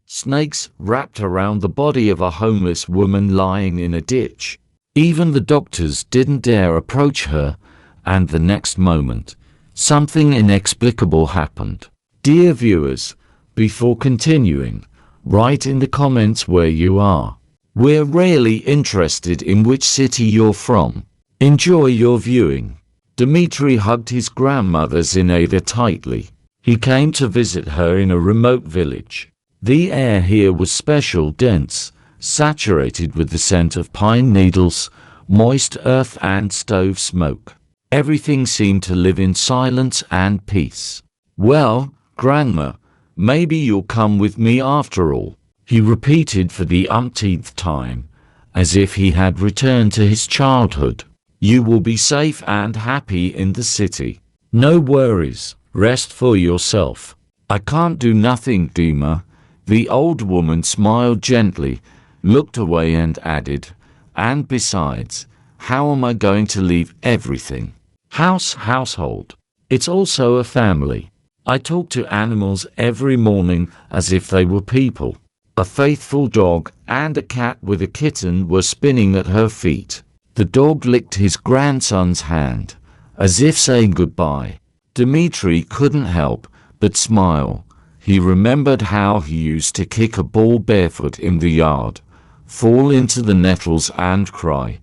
snakes wrapped around the body of a homeless woman lying in a ditch. Even the doctors didn't dare approach her, and the next moment, something inexplicable happened. Dear viewers, before continuing, write in the comments where you are. We're really interested in which city you're from. Enjoy your viewing. Dmitry hugged his grandmother Zinaida tightly. He came to visit her in a remote village. The air here was special, dense, saturated with the scent of pine needles, moist earth and stove smoke. Everything seemed to live in silence and peace. Well, Grandma, maybe you'll come with me after all, he repeated for the umpteenth time, as if he had returned to his childhood. You will be safe and happy in the city. No worries, rest for yourself. I can't do nothing, Dima. The old woman smiled gently, looked away and added, and besides, how am I going to leave everything? Household. It's also a family. I talk to animals every morning as if they were people. A faithful dog and a cat with a kitten were spinning at her feet. The dog licked his grandson's hand, as if saying goodbye. Dmitry couldn't help but smile. He remembered how he used to kick a ball barefoot in the yard, fall into the nettles and cry,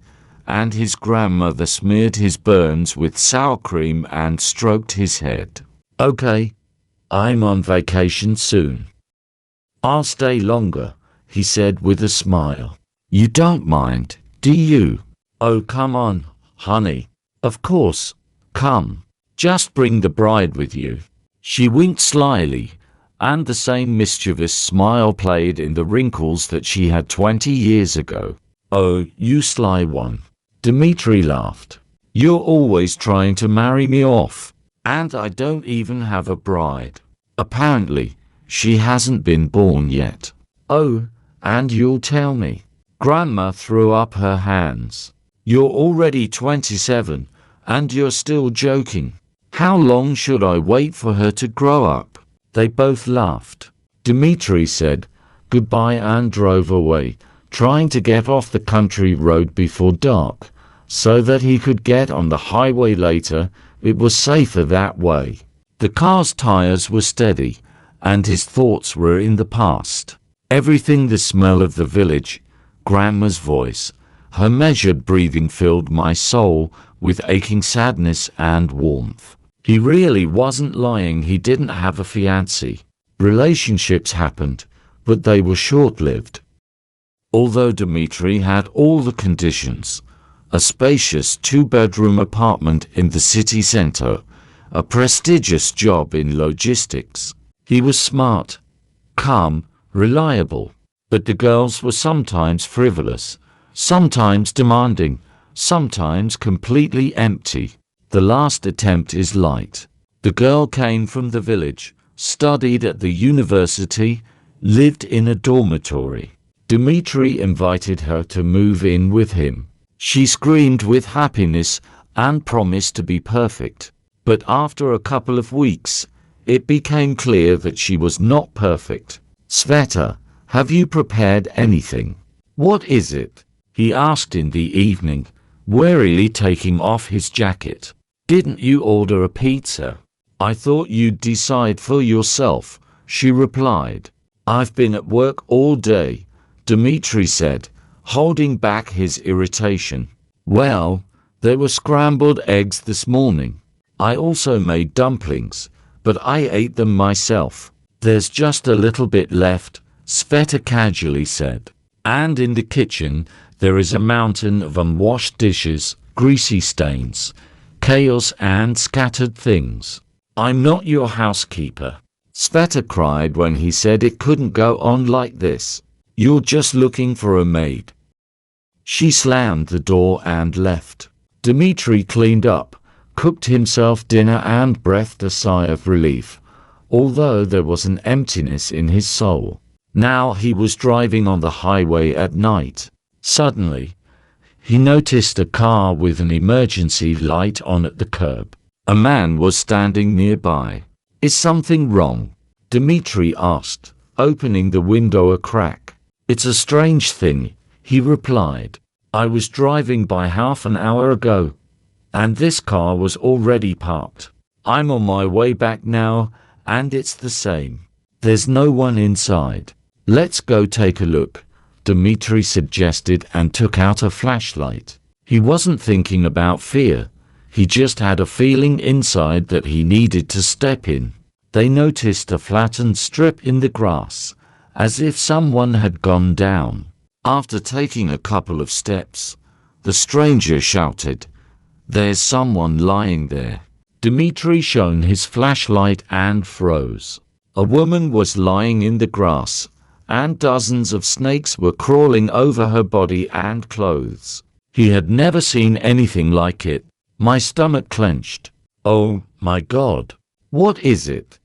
and his grandmother smeared his burns with sour cream and stroked his head. Okay, I'm on vacation soon. I'll stay longer, he said with a smile. You don't mind, do you? Oh, come on, honey. Of course, come. Just bring the bride with you. She winked slyly, and the same mischievous smile played in the wrinkles that she had 20 years ago. Oh, you sly one. Dmitry laughed. You're always trying to marry me off. And I don't even have a bride. Apparently, she hasn't been born yet. Oh, and you'll tell me. Grandma threw up her hands. You're already 27, and you're still joking. How long should I wait for her to grow up? They both laughed. Dmitry said goodbye and drove away, trying to get off the country road before dark, so that he could get on the highway later. It was safer that way. The car's tires were steady, and his thoughts were in the past. Everything, the smell of the village, Grandma's voice, her measured breathing filled my soul with aching sadness and warmth. He really wasn't lying. He didn't have a fiancée. Relationships happened, but they were short-lived. Although Dmitry had all the conditions, a spacious two-bedroom apartment in the city center, a prestigious job in logistics. He was smart, calm, reliable, but the girls were sometimes frivolous, sometimes demanding, sometimes completely empty. The last attempt is light. The girl came from the village, studied at the university, lived in a dormitory. Dmitry invited her to move in with him. She screamed with happiness and promised to be perfect. But after a couple of weeks, it became clear that she was not perfect. Sveta, have you prepared anything? What is it? He asked in the evening, warily taking off his jacket. Didn't you order a pizza? I thought you'd decide for yourself, she replied. I've been at work all day, Dmitry said, holding back his irritation. Well, there were scrambled eggs this morning. I also made dumplings, but I ate them myself. There's just a little bit left, Sveta casually said. And in the kitchen, there is a mountain of unwashed dishes, greasy stains, chaos and scattered things. I'm not your housekeeper, Sveta cried when he said it couldn't go on like this. You're just looking for a maid. She slammed the door and left. Dmitry cleaned up, cooked himself dinner and breathed a sigh of relief, although there was an emptiness in his soul. Now he was driving on the highway at night. Suddenly, he noticed a car with an emergency light on at the curb. A man was standing nearby. Is something wrong? Dmitry asked, opening the window a crack. "It's a strange thing," he replied. "I was driving by half an hour ago, and this car was already parked. I'm on my way back now, and it's the same. There's no one inside. Let's go take a look," Dmitri suggested and took out a flashlight. He wasn't thinking about fear. He just had a feeling inside that he needed to step in. They noticed a flattened strip in the grass, as if someone had gone down. After taking a couple of steps, the stranger shouted, "There's someone lying there." Dmitri shone his flashlight and froze. A woman was lying in the grass, and dozens of snakes were crawling over her body and clothes. He had never seen anything like it. My stomach clenched. "Oh, my God. What is it?"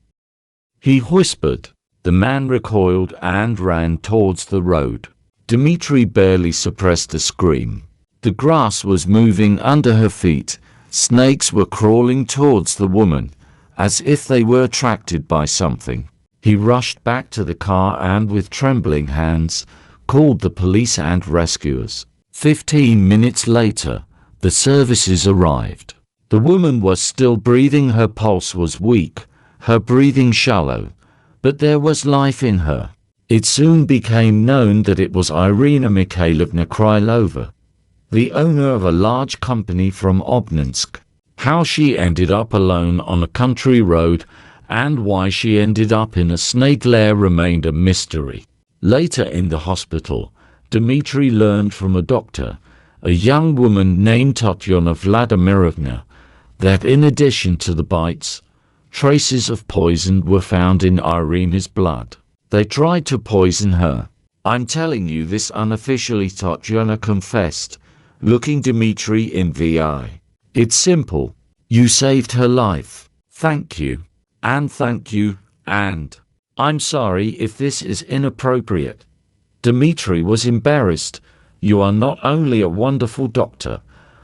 he whispered. The man recoiled and ran towards the road. Dmitri barely suppressed a scream. The grass was moving under her feet. Snakes were crawling towards the woman, as if they were attracted by something. He rushed back to the car and with trembling hands, called the police and rescuers. 15 minutes later, the services arrived. The woman was still breathing, her pulse was weak, her breathing shallow, but there was life in her. It soon became known that it was Irina Mikhailovna Krylova, the owner of a large company from Obninsk. How she ended up alone on a country road and why she ended up in a snake lair remained a mystery. Later in the hospital, Dmitri learned from a doctor, a young woman named Tatyana Vladimirovna, that in addition to the bites, traces of poison were found in Irina's blood. They tried to poison her. "I'm telling you this unofficially," Tatyana confessed, looking Dmitri in the eye. "It's simple. You saved her life. Thank you. And thank you, and I'm sorry if this is inappropriate." Dmitri was embarrassed. "You are not only a wonderful doctor,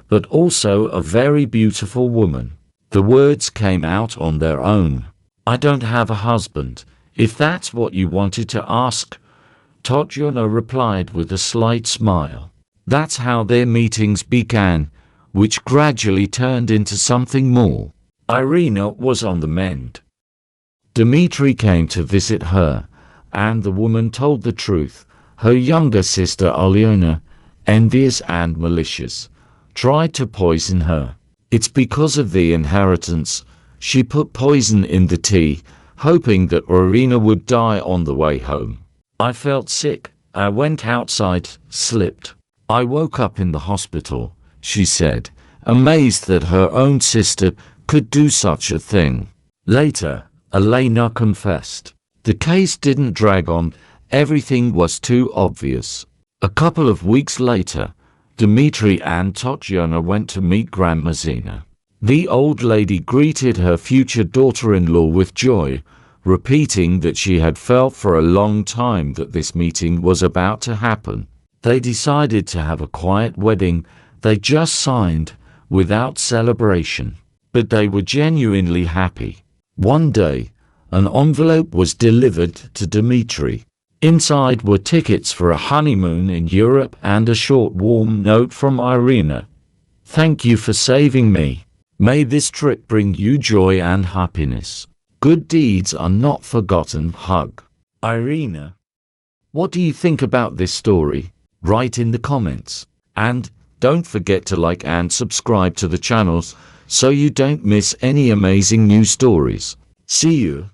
but also a very beautiful woman." The words came out on their own. "I don't have a husband, if that's what you wanted to ask," Tatyana replied with a slight smile. That's how their meetings began, which gradually turned into something more. Irina was on the mend. Dmitri came to visit her, and the woman told the truth. Her younger sister Alyona, envious and malicious, tried to poison her. It's because of the inheritance. She put poison in the tea, hoping that Irina would die on the way home. I felt sick. I went outside, slipped. I woke up in the hospital, she said, amazed that her own sister could do such a thing. Later, Elena confessed. The case didn't drag on, everything was too obvious. A couple of weeks later, Dmitri and Tatyana went to meet Grandma Zina. The old lady greeted her future daughter-in-law with joy, repeating that she had felt for a long time that this meeting was about to happen. They decided to have a quiet wedding they just signed, without celebration. But they were genuinely happy. One day, an envelope was delivered to Dmitri. Inside were tickets for a honeymoon in Europe and a short warm note from Irina. "Thank you for saving me. May this trip bring you joy and happiness. Good deeds are not forgotten. Hug. Irina." What do you think about this story? Write in the comments. And don't forget to like and subscribe to the channels so you don't miss any amazing new stories. See you.